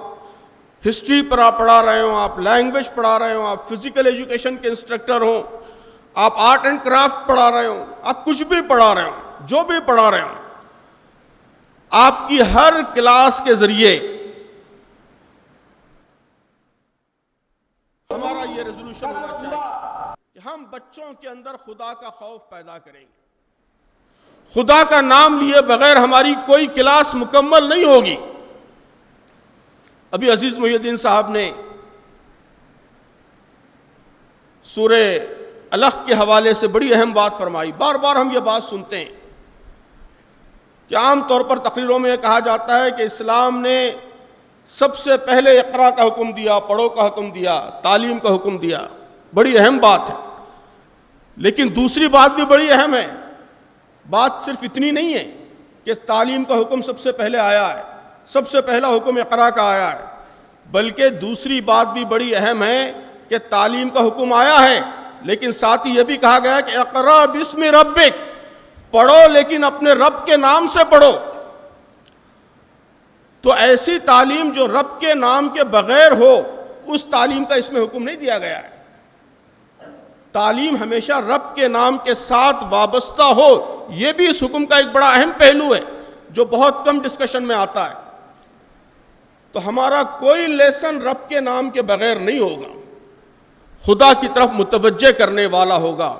ہسٹری پڑھا رہے ہوں، آپ لینگویج پڑھا رہے ہوں، آپ فزیکل ایجوکیشن کے انسٹرکٹر ہوں، آپ آرٹ اینڈ کرافٹ پڑھا رہے ہوں، آپ کچھ بھی پڑھا رہے ہوں، جو بھی پڑھا رہے ہوں، آپ کی ہر کلاس کے ذریعے ہمارا یہ ریزولوشن ہونا چاہیے کہ ہم بچوں کے اندر خدا کا خوف پیدا کریں گے۔ خدا کا نام لیے بغیر ہماری کوئی کلاس مکمل نہیں ہوگی۔ ابھی عزیز محی الدین صاحب نے سورہ الق کے حوالے سے بڑی اہم بات فرمائی۔ بار بار ہم یہ بات سنتے ہیں کہ عام طور پر تقریروں میں یہ کہا جاتا ہے کہ اسلام نے سب سے پہلے اقرا کا حکم دیا، پڑھو کا حکم دیا، تعلیم کا حکم دیا۔ بڑی اہم بات ہے، لیکن دوسری بات بھی بڑی اہم ہے۔ بات صرف اتنی نہیں ہے کہ تعلیم کا حکم سب سے پہلے آیا ہے، سب سے پہلا حکم اقرا کا آیا ہے، بلکہ دوسری بات بھی بڑی اہم ہے کہ تعلیم کا حکم آیا ہے لیکن ساتھ ہی یہ بھی کہا گیا کہ اقرا بسم ربک، پڑھو لیکن اپنے رب کے نام سے پڑھو۔ تو ایسی تعلیم جو رب کے نام کے بغیر ہو، اس تعلیم کا اس میں حکم نہیں دیا گیا ہے۔ تعلیم ہمیشہ رب کے نام کے ساتھ وابستہ ہو، یہ بھی اس حکم کا ایک بڑا اہم پہلو ہے جو بہت کم ڈسکشن میں آتا ہے۔ تو ہمارا کوئی لیسن رب کے نام کے بغیر نہیں ہوگا، خدا کی طرف متوجہ کرنے والا ہوگا،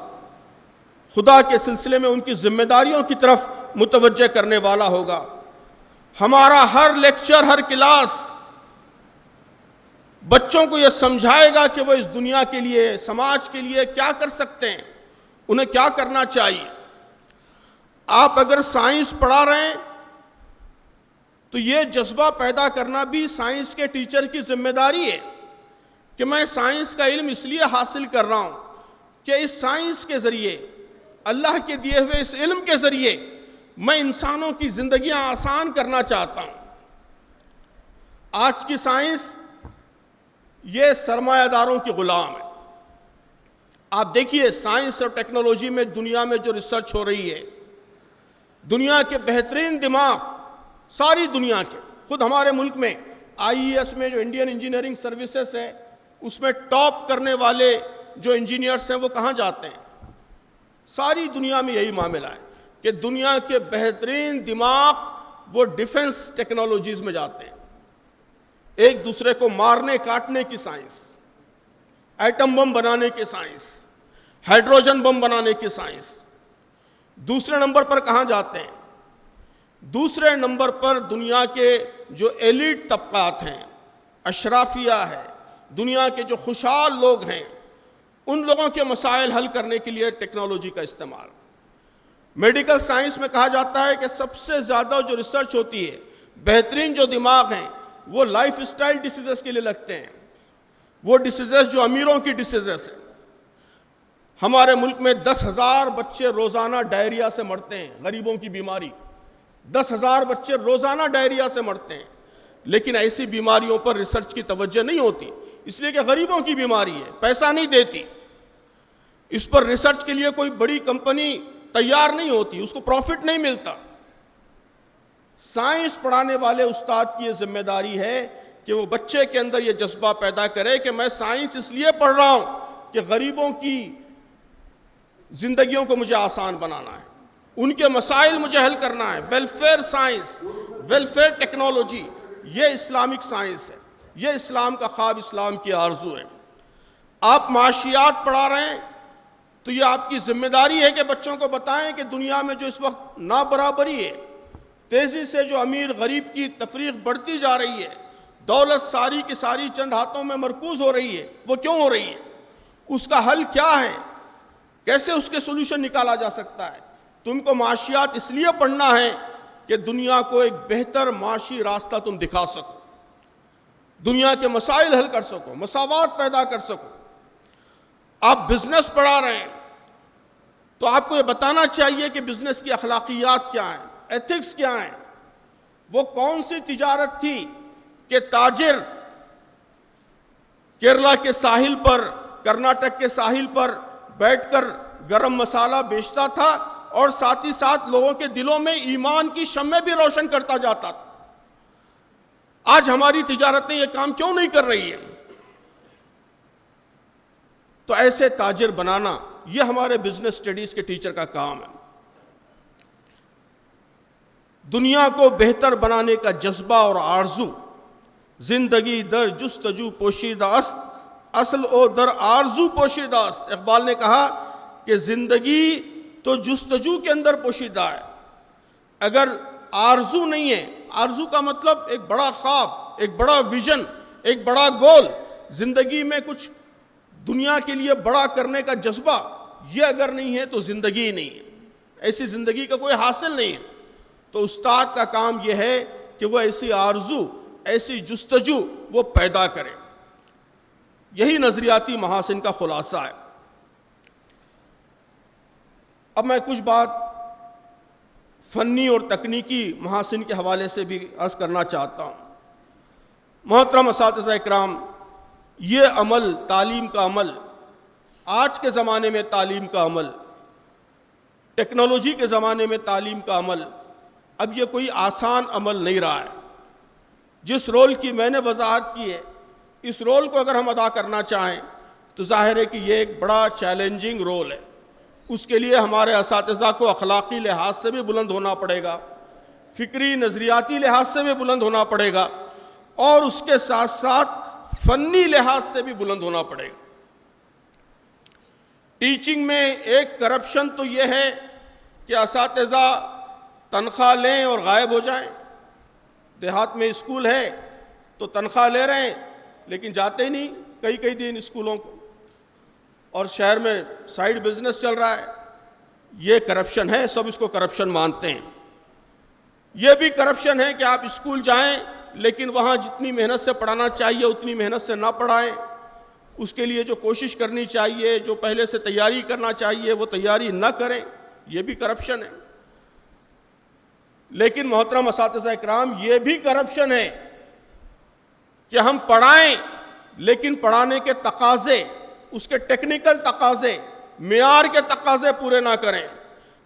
خدا کے سلسلے میں ان کی ذمہ داریوں کی طرف متوجہ کرنے والا ہوگا۔ ہمارا ہر لیکچر، ہر کلاس بچوں کو یہ سمجھائے گا کہ وہ اس دنیا کے لیے، سماج کے لیے کیا کر سکتے ہیں، انہیں کیا کرنا چاہیے۔ آپ اگر سائنس پڑھا رہے ہیں تو یہ جذبہ پیدا کرنا بھی سائنس کے ٹیچر کی ذمہ داری ہے کہ میں سائنس کا علم اس لیے حاصل کر رہا ہوں کہ اس سائنس کے ذریعے، اللہ کے دیے ہوئے اس علم کے ذریعے میں انسانوں کی زندگیاں آسان کرنا چاہتا ہوں۔ آج کی سائنس یہ سرمایہ داروں کی غلام ہے۔ آپ دیکھیے سائنس اور ٹیکنالوجی میں دنیا میں جو ریسرچ ہو رہی ہے، دنیا کے بہترین دماغ، ساری دنیا کے، خود ہمارے ملک میں IES میں جو انڈین انجینئرنگ سروسز ہے، اس میں ٹاپ کرنے والے جو انجینئرس ہیں وہ کہاں جاتے ہیں؟ ساری دنیا میں یہی معاملہ ہے کہ دنیا کے بہترین دماغ وہ ڈیفنس ٹیکنالوجیز میں جاتے ہیں۔ ایک دوسرے کو مارنے کاٹنے کی سائنس، ایٹم بم بنانے کی سائنس، ہائیڈروجن بم بنانے کی سائنس۔ دوسرے نمبر پر کہاں جاتے ہیں؟ دوسرے نمبر پر دنیا کے جو ایلیٹ طبقات ہیں، اشرافیہ ہے، دنیا کے جو خوشحال لوگ ہیں، ان لوگوں کے مسائل حل کرنے کے لیے ٹیکنالوجی کا استعمال۔ میڈیکل سائنس میں کہا جاتا ہے کہ سب سے زیادہ جو ریسرچ ہوتی ہے، بہترین جو دماغ ہیں وہ لائف اسٹائل ڈیسیزز کے لیے لگتے ہیں، وہ ڈیسیزز جو امیروں کی ڈیسیزز ہیں۔ ہمارے ملک میں 10,000 بچے روزانہ ڈائریا سے مرتے ہیں، غریبوں کی بیماری۔ 10,000 بچے روزانہ ڈائریا سے مرتے ہیں، لیکن ایسی بیماریوں پر ریسرچ کی توجہ نہیں ہوتی، اس لیے کہ غریبوں کی بیماری ہے، پیسہ نہیں دیتی۔ اس پر ریسرچ کے لیے کوئی بڑی کمپنی تیار نہیں ہوتی، اس کو پروفٹ نہیں ملتا۔ سائنس پڑھانے والے استاد کی یہ ذمہ داری ہے کہ وہ بچے کے اندر یہ جذبہ پیدا کرے کہ میں سائنس اس لیے پڑھ رہا ہوں کہ غریبوں کی زندگیوں کو مجھے آسان بنانا ہے، ان کے مسائل مجھے حل کرنا ہے۔ ویلفیئر سائنس، ویلفیئر ٹیکنالوجی، یہ اسلامک سائنس ہے، یہ اسلام کا خواب، اسلام کی آرزو ہے۔ آپ معاشیات پڑھا رہے ہیں تو یہ آپ کی ذمہ داری ہے کہ بچوں کو بتائیں کہ دنیا میں جو اس وقت نابرابری ہے، تیزی سے جو امیر غریب کی تفریق بڑھتی جا رہی ہے، دولت ساری کی ساری چند ہاتھوں میں مرکوز ہو رہی ہے، وہ کیوں ہو رہی ہے؟ اس کا حل کیا ہے؟ کیسے اس کے سولوشن نکالا جا سکتا ہے؟ تم کو معاشیات اس لیے پڑھنا ہے کہ دنیا کو ایک بہتر معاشی راستہ تم دکھا سکو، دنیا کے مسائل حل کر سکو، مساوات پیدا کر سکو۔ آپ بزنس پڑھا رہے ہیں تو آپ کو یہ بتانا چاہیے کہ بزنس کی اخلاقیات کیا ہیں، ایتھکس کیا ہیں۔ وہ کون سی تجارت تھی کہ تاجر کیرلا کے ساحل پر، کرناٹک کے ساحل پر بیٹھ کر گرم مسالہ بیچتا تھا اور ساتھ ہی ساتھ لوگوں کے دلوں میں ایمان کی شمع بھی روشن کرتا جاتا تھا۔ آج ہماری تجارتیں یہ کام کیوں نہیں کر رہی ہیں؟ تو ایسے تاجر بنانا یہ ہمارے بزنس اسٹڈیز کے ٹیچر کا کام ہے۔ دنیا کو بہتر بنانے کا جذبہ اور آرزو، زندگی در جستجو پوشیدہ است، اصل او در آرزو پوشیدہ است۔ اقبال نے کہا کہ زندگی تو جستجو کے اندر پوشیدہ ہے، اگر آرزو نہیں ہے، آرزو کا مطلب ایک بڑا خواب، ایک بڑا ویژن، ایک بڑا گول، زندگی میں کچھ دنیا کے لیے بڑا کرنے کا جذبہ، یہ اگر نہیں ہے تو زندگی نہیں ہے، ایسی زندگی کا کوئی حاصل نہیں ہے۔ تو استاد کا کام یہ ہے کہ وہ ایسی آرزو، ایسی جستجو وہ پیدا کرے۔ یہی نظریاتی محاسن کا خلاصہ ہے۔ اب میں کچھ بات فنی اور تکنیکی محاسن کے حوالے سے بھی عرض کرنا چاہتا ہوں۔ محترم اساتذہ اکرام، یہ عمل، تعلیم کا عمل، آج کے زمانے میں تعلیم کا عمل، ٹیکنالوجی کے زمانے میں تعلیم کا عمل، اب یہ کوئی آسان عمل نہیں رہا ہے۔ جس رول کی میں نے وضاحت کی ہے، اس رول کو اگر ہم ادا کرنا چاہیں تو ظاہر ہے کہ یہ ایک بڑا چیلنجنگ رول ہے۔ اس کے لیے ہمارے اساتذہ کو اخلاقی لحاظ سے بھی بلند ہونا پڑے گا، فکری نظریاتی لحاظ سے بھی بلند ہونا پڑے گا، اور اس کے ساتھ ساتھ فنی لحاظ سے بھی بلند ہونا پڑے گا۔ ٹیچنگ میں ایک کرپشن تو یہ ہے کہ اساتذہ تنخواہ لیں اور غائب ہو جائیں۔ دیہات میں اسکول ہے تو تنخواہ لے رہے ہیں لیکن جاتے ہی نہیں کئی دن اسکولوں کو، اور شہر میں سائیڈ بزنس چل رہا ہے۔ یہ کرپشن ہے، سب اس کو کرپشن مانتے ہیں۔ یہ بھی کرپشن ہے کہ آپ اسکول جائیں لیکن وہاں جتنی محنت سے پڑھانا چاہیے اتنی محنت سے نہ پڑھائیں، اس کے لیے جو کوشش کرنی چاہیے، جو پہلے سے تیاری کرنا چاہیے وہ تیاری نہ کریں، یہ بھی کرپشن ہے۔ لیکن محترم اساتذہ اکرام، یہ بھی کرپشن ہے کہ ہم پڑھائیں لیکن پڑھانے کے تقاضے، اس کے ٹیکنیکل تقاضے، معیار کے تقاضے پورے نہ کریں۔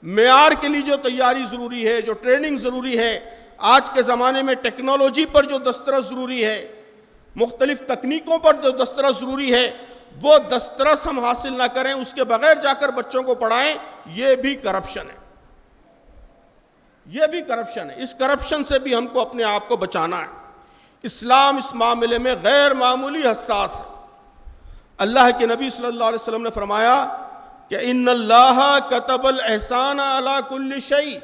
معیار کے لیے جو تیاری ضروری ہے، جو ٹریننگ ضروری ہے، آج کے زمانے میں ٹیکنالوجی پر جو دسترس ضروری ہے، مختلف تکنیکوں پر جو دسترس ضروری ہے، وہ دسترس ہم حاصل نہ کریں، اس کے بغیر جا کر بچوں کو پڑھائیں، یہ بھی کرپشن ہے۔ یہ بھی کرپشن ہے۔ اس کرپشن سے بھی ہم کو اپنے آپ کو بچانا ہے۔ اسلام اس معاملے میں غیر معمولی حساس ہے۔ اللہ کے نبی صلی اللہ علیہ وسلم نے فرمایا کہ ان اللہ کتب الاحسان علی کل شیء،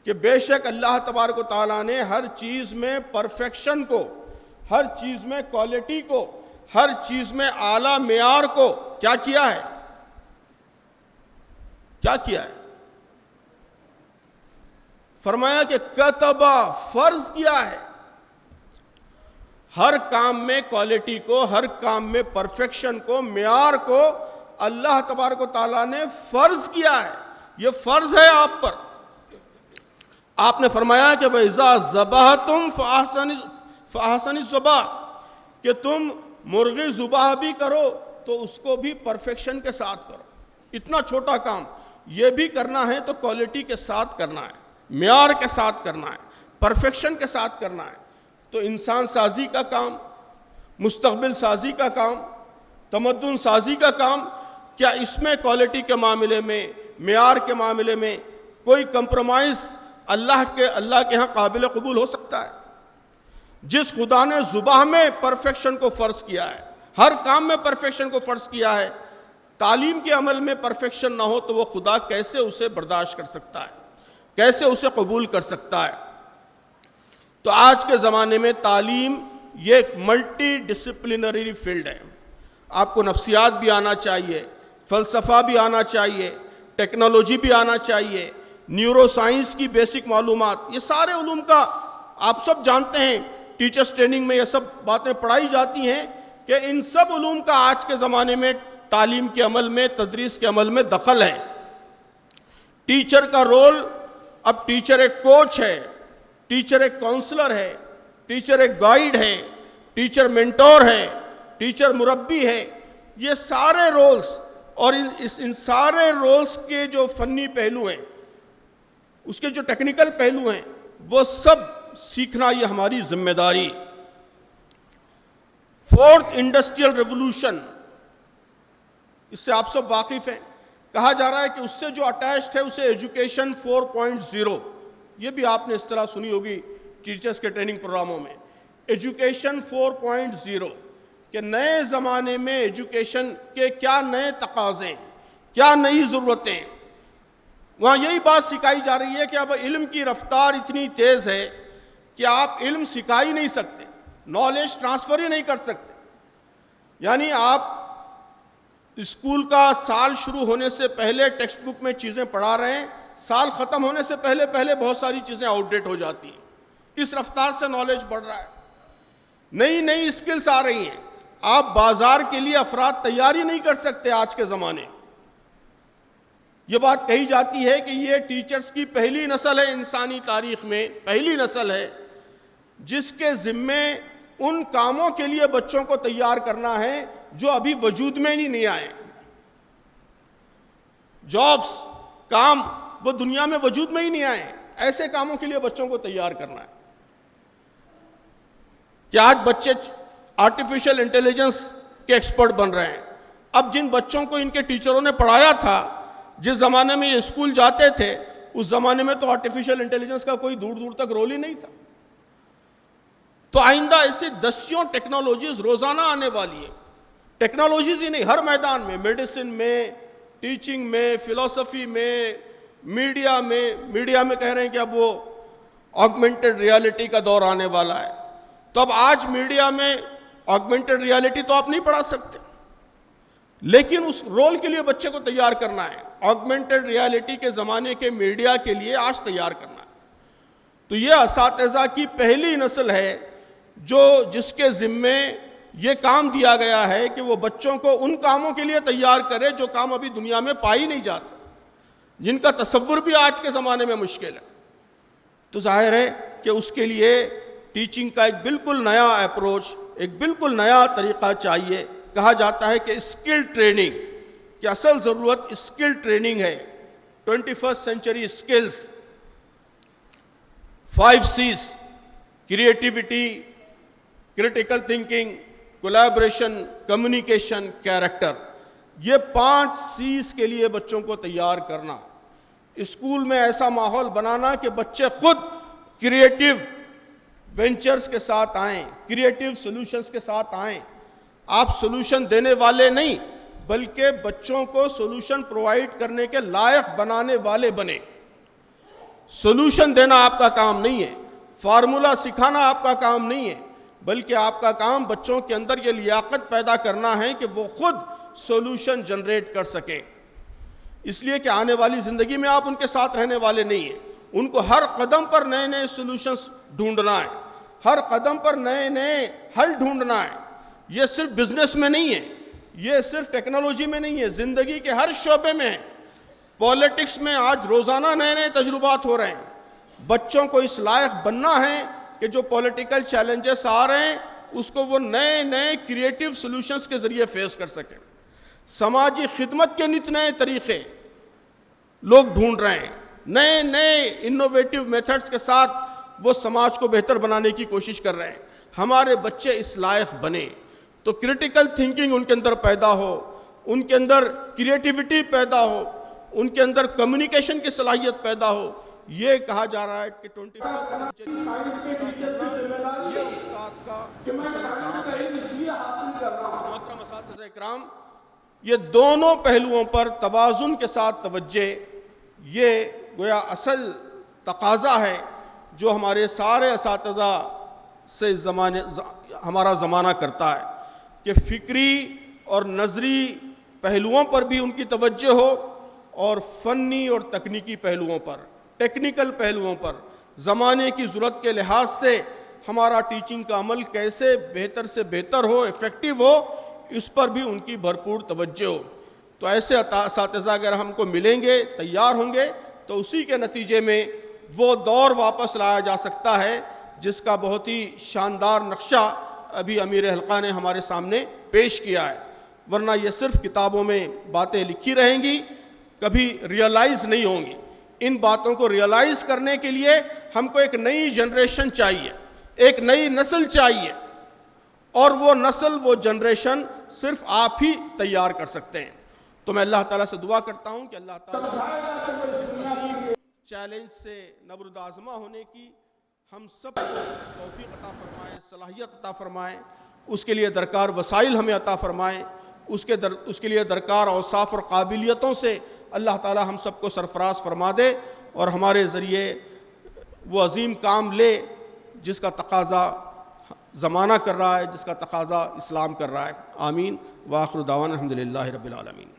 کہ بے شک اللہ تبارک و تعالیٰ نے ہر چیز میں پرفیکشن کو، ہر چیز میں کوالٹی کو، ہر چیز میں اعلیٰ معیار کو کیا کیا ہے؟ کیا کیا ہے؟ فرمایا کہ کتبہ، فرض کیا ہے۔ ہر کام میں کوالٹی کو، ہر کام میں پرفیکشن کو، معیار کو اللہ تبارک و تعالیٰ نے فرض کیا ہے۔ یہ فرض ہے آپ پر۔ آپ نے فرمایا کہ وَإِذَا ذَبَحْتُمْ فَأَحْسِنُوا الذَّبْحَ، کہ تم مرغی ذبح بھی کرو تو اس کو بھی پرفیکشن کے ساتھ کرو۔ اتنا چھوٹا کام یہ بھی کرنا ہے تو کوالٹی کے ساتھ کرنا ہے، معیار کے ساتھ کرنا ہے، پرفیکشن کے ساتھ کرنا ہے۔ تو انسان سازی کا کام، مستقبل سازی کا کام، تمدن سازی کا کام، کیا اس میں کوالٹی کے معاملے میں، معیار کے معاملے میں کوئی کمپرومائز اللہ کے ہاں قابل قبول ہو سکتا ہے؟ جس خدا نے ذبح میں پرفیکشن کو فرض کیا ہے، ہر کام میں پرفیکشن کو فرض کیا ہے، تعلیم کے عمل میں پرفیکشن نہ ہو تو وہ خدا کیسے اسے برداشت کر سکتا ہے، کیسے اسے قبول کر سکتا ہے؟ تو آج کے زمانے میں تعلیم یہ ایک ملٹی ڈسپلنری فیلڈ ہے۔ آپ کو نفسیات بھی آنا چاہیے، فلسفہ بھی آنا چاہیے، ٹیکنالوجی بھی آنا چاہیے، نیورو سائنس کی بیسک معلومات، یہ سارے علوم کا آپ سب جانتے ہیں، ٹیچرز ٹریننگ میں یہ سب باتیں پڑھائی جاتی ہیں کہ ان سب علوم کا آج کے زمانے میں تعلیم کے عمل میں، تدریس کے عمل میں دخل ہے۔ ٹیچر کا رول، اب ٹیچر ایک کوچ ہے، ٹیچر ایک کاؤنسلر ہے، ٹیچر ایک گائیڈ ہے، ٹیچر مینٹور ہے، ٹیچر مربی ہے۔ یہ سارے رولز اور ان سارے رولز کے جو فنی پہلو ہیں، اس کے جو ٹیکنیکل پہلو ہیں، وہ سب سیکھنا یہ ہماری ذمہ داری۔ فورتھ انڈسٹریل ریولوشن، اس سے آپ سب واقف ہیں۔ کہا جا رہا ہے کہ اس سے جو اٹیچڈ ہے اسے ایجوکیشن 4.0، یہ بھی آپ نے اس طرح سنی ہوگی ٹیچرز کے ٹریننگ پروگراموں میں، ایجوکیشن 4.0، کہ نئے زمانے میں ایجوکیشن کے کیا نئے تقاضے، کیا نئی ضرورتیں۔ وہاں یہی بات سکھائی جا رہی ہے کہ اب علم کی رفتار اتنی تیز ہے کہ آپ علم سکھا ہی نہیں سکتے، نالج ٹرانسفر ہی نہیں کر سکتے۔ یعنی آپ اسکول کا سال شروع ہونے سے پہلے ٹیکسٹ بک میں چیزیں پڑھا رہے ہیں، سال ختم ہونے سے پہلے بہت ساری چیزیں آؤٹ ڈیٹ ہو جاتی ہیں۔ اس رفتار سے نالج بڑھ رہا ہے، نئی اسکلز آ رہی ہیں۔ آپ بازار کے لیے افراد تیاری نہیں کر سکتے آج کے زمانے۔ یہ بات کہی جاتی ہے کہ یہ ٹیچرز کی پہلی نسل ہے انسانی تاریخ میں، پہلی نسل ہے جس کے ذمے ان کاموں کے لیے بچوں کو تیار کرنا ہے جو ابھی وجود میں نہیں آئے. جابس، کام وہ دنیا میں وجود میں ہی نہیں آئے، ایسے کاموں کے لیے بچوں کو تیار کرنا ہے. کہ آج بچے آرٹیفیشل انٹیلیجنس کے ایکسپرٹ بن رہے ہیں. اب جن بچوں کو ان کے ٹیچروں نے پڑھایا تھا، جس زمانے میں یہ اسکول جاتے تھے، اس زمانے میں تو آرٹیفیشل انٹیلیجنس کا کوئی دور دور تک رول ہی نہیں تھا. تو آئندہ ایسے دسیوں ٹیکنالوجیز روزانہ آنے والی ہیں. ٹیکنالوجیز ہی نہیں، ہر میدان میں، میڈیسن میں، ٹیچنگ میں، فلسفی میں، میڈیا میں کہہ رہے ہیں کہ اب وہ آگمنٹڈ ریالٹی کا دور آنے والا ہے. تو اب آج میڈیا میں آگمنٹڈ ریالٹی تو آپ نہیں پڑھا سکتے، لیکن اس رول کے لیے بچے کو تیار کرنا ہے. آگمنٹڈ ریالٹی کے زمانے کے میڈیا کے لیے آج تیار کرنا ہے. تو یہ اساتذہ کی پہلی نسل ہے جس کے ذمے یہ کام دیا گیا ہے کہ وہ بچوں کو ان کاموں کے لیے تیار کرے جو کام ابھی دنیا میں پائی نہیں جاتے، جن کا تصور بھی آج کے زمانے میں مشکل ہے. تو ظاہر ہے کہ اس کے لیے ٹیچنگ کا ایک بالکل نیا اپروچ، ایک بالکل نیا طریقہ چاہیے. کہا جاتا ہے کہ اسکل ٹریننگ، کہ اصل ضرورت اسکل ٹریننگ ہے. 21st century skills, 5 C's، creativity, critical thinking, collaboration, communication, character. یہ 5 C's کے لیے بچوں کو تیار کرنا. اسکول میں ایسا ماحول بنانا کہ بچے خود کریٹیو وینچرز کے ساتھ آئیں، کریٹیو سولوشنز کے ساتھ آئیں. آپ سولوشن دینے والے نہیں، بلکہ بچوں کو سولوشن پرووائڈ کرنے کے لائق بنانے والے بنے. سولوشن دینا آپ کا کام نہیں ہے، فارمولا سکھانا آپ کا کام نہیں ہے، بلکہ آپ کا کام بچوں کے اندر یہ لیاقت پیدا کرنا ہے کہ وہ خود سولوشن جنریٹ کر سکیں. اس لیے کہ آنے والی زندگی میں آپ ان کے ساتھ رہنے والے نہیں ہیں. ان کو ہر قدم پر نئے نئے سولوشنز ڈھونڈنا ہے، ہر قدم پر نئے نئے حل ڈھونڈنا ہے. یہ صرف بزنس میں نہیں ہے، یہ صرف ٹیکنالوجی میں نہیں ہے، زندگی کے ہر شعبے میں ہے. پالیٹکس میں آج روزانہ نئے نئے تجربات ہو رہے ہیں. بچوں کو اس لائق بننا ہے کہ جو پولیٹیکل چیلنجز آ رہے ہیں اس کو وہ نئے نئے کریٹیو سولوشنز کے ذریعے فیس کر سکیں. سماجی خدمت کے نت نئے طریقے لوگ ڈھونڈ رہے ہیں، نئے نئے انوویٹیو میتھڈز کے ساتھ وہ سماج کو بہتر بنانے کی کوشش کر رہے ہیں. ہمارے بچے اس لائق بنے تو کریٹیکل تھنکنگ ان کے اندر پیدا ہو، ان کے اندر کریٹیوٹی پیدا ہو، ان کے اندر کمیونیکیشن کی صلاحیت پیدا ہو. یہ کہا جا رہا ہے کہ 21st سینچری یہ استاد کا محترم اساتذہ اکرام، یہ دونوں پہلوؤں پر توازن کے ساتھ توجہ، یہ گویا اصل تقاضا ہے جو ہمارے سارے اساتذہ سے ہمارا زمانہ کرتا ہے کہ فکری اور نظری پہلوؤں پر بھی ان کی توجہ ہو اور فنی اور تکنیکی پہلوؤں پر، ٹیکنیکل پہلوؤں پر زمانے کی ضرورت کے لحاظ سے ہمارا ٹیچنگ کا عمل کیسے بہتر سے بہتر ہو، ایفیکٹو ہو، اس پر بھی ان کی بھرپور توجہ ہو. تو ایسے اساتذہ اگر ہم کو ملیں گے، تیار ہوں گے، تو اسی کے نتیجے میں وہ دور واپس لایا جا سکتا ہے جس کا بہت ہی شاندار نقشہ ابھی امیر حلقہ نے ہمارے سامنے پیش کیا ہے. ورنہ یہ صرف کتابوں میں باتیں لکھی رہیں گی، کبھی ریئلائز نہیں ہوں گی. ان باتوں کو ریئلائز کرنے کے لیے ہم کو ایک نئی جنریشن چاہیے، ایک نئی نسل چاہیے، اور وہ نسل، وہ جنریشن صرف آپ ہی تیار کر سکتے ہیں. تو میں اللہ تعالیٰ سے دعا کرتا ہوں کہ اللہ تعالیٰ اس عظیم چیلنج سے نبرد آزما ہونے کی ہم سب کو توفیق عطا فرمائے، صلاحیت عطا فرمائے. اس کے لیے درکار وسائل ہمیں عطا فرمائے، اس کے لیے درکار اوصاف اور قابلیتوں سے اللہ تعالیٰ ہم سب کو سرفراز فرما دے اور ہمارے ذریعے وہ عظیم کام لے جس کا تقاضا زمانہ کر رہا ہے، جس کا تقاضا اسلام کر رہا ہے. آمین. وآخر دعوانا الحمدللہ رب العالمین.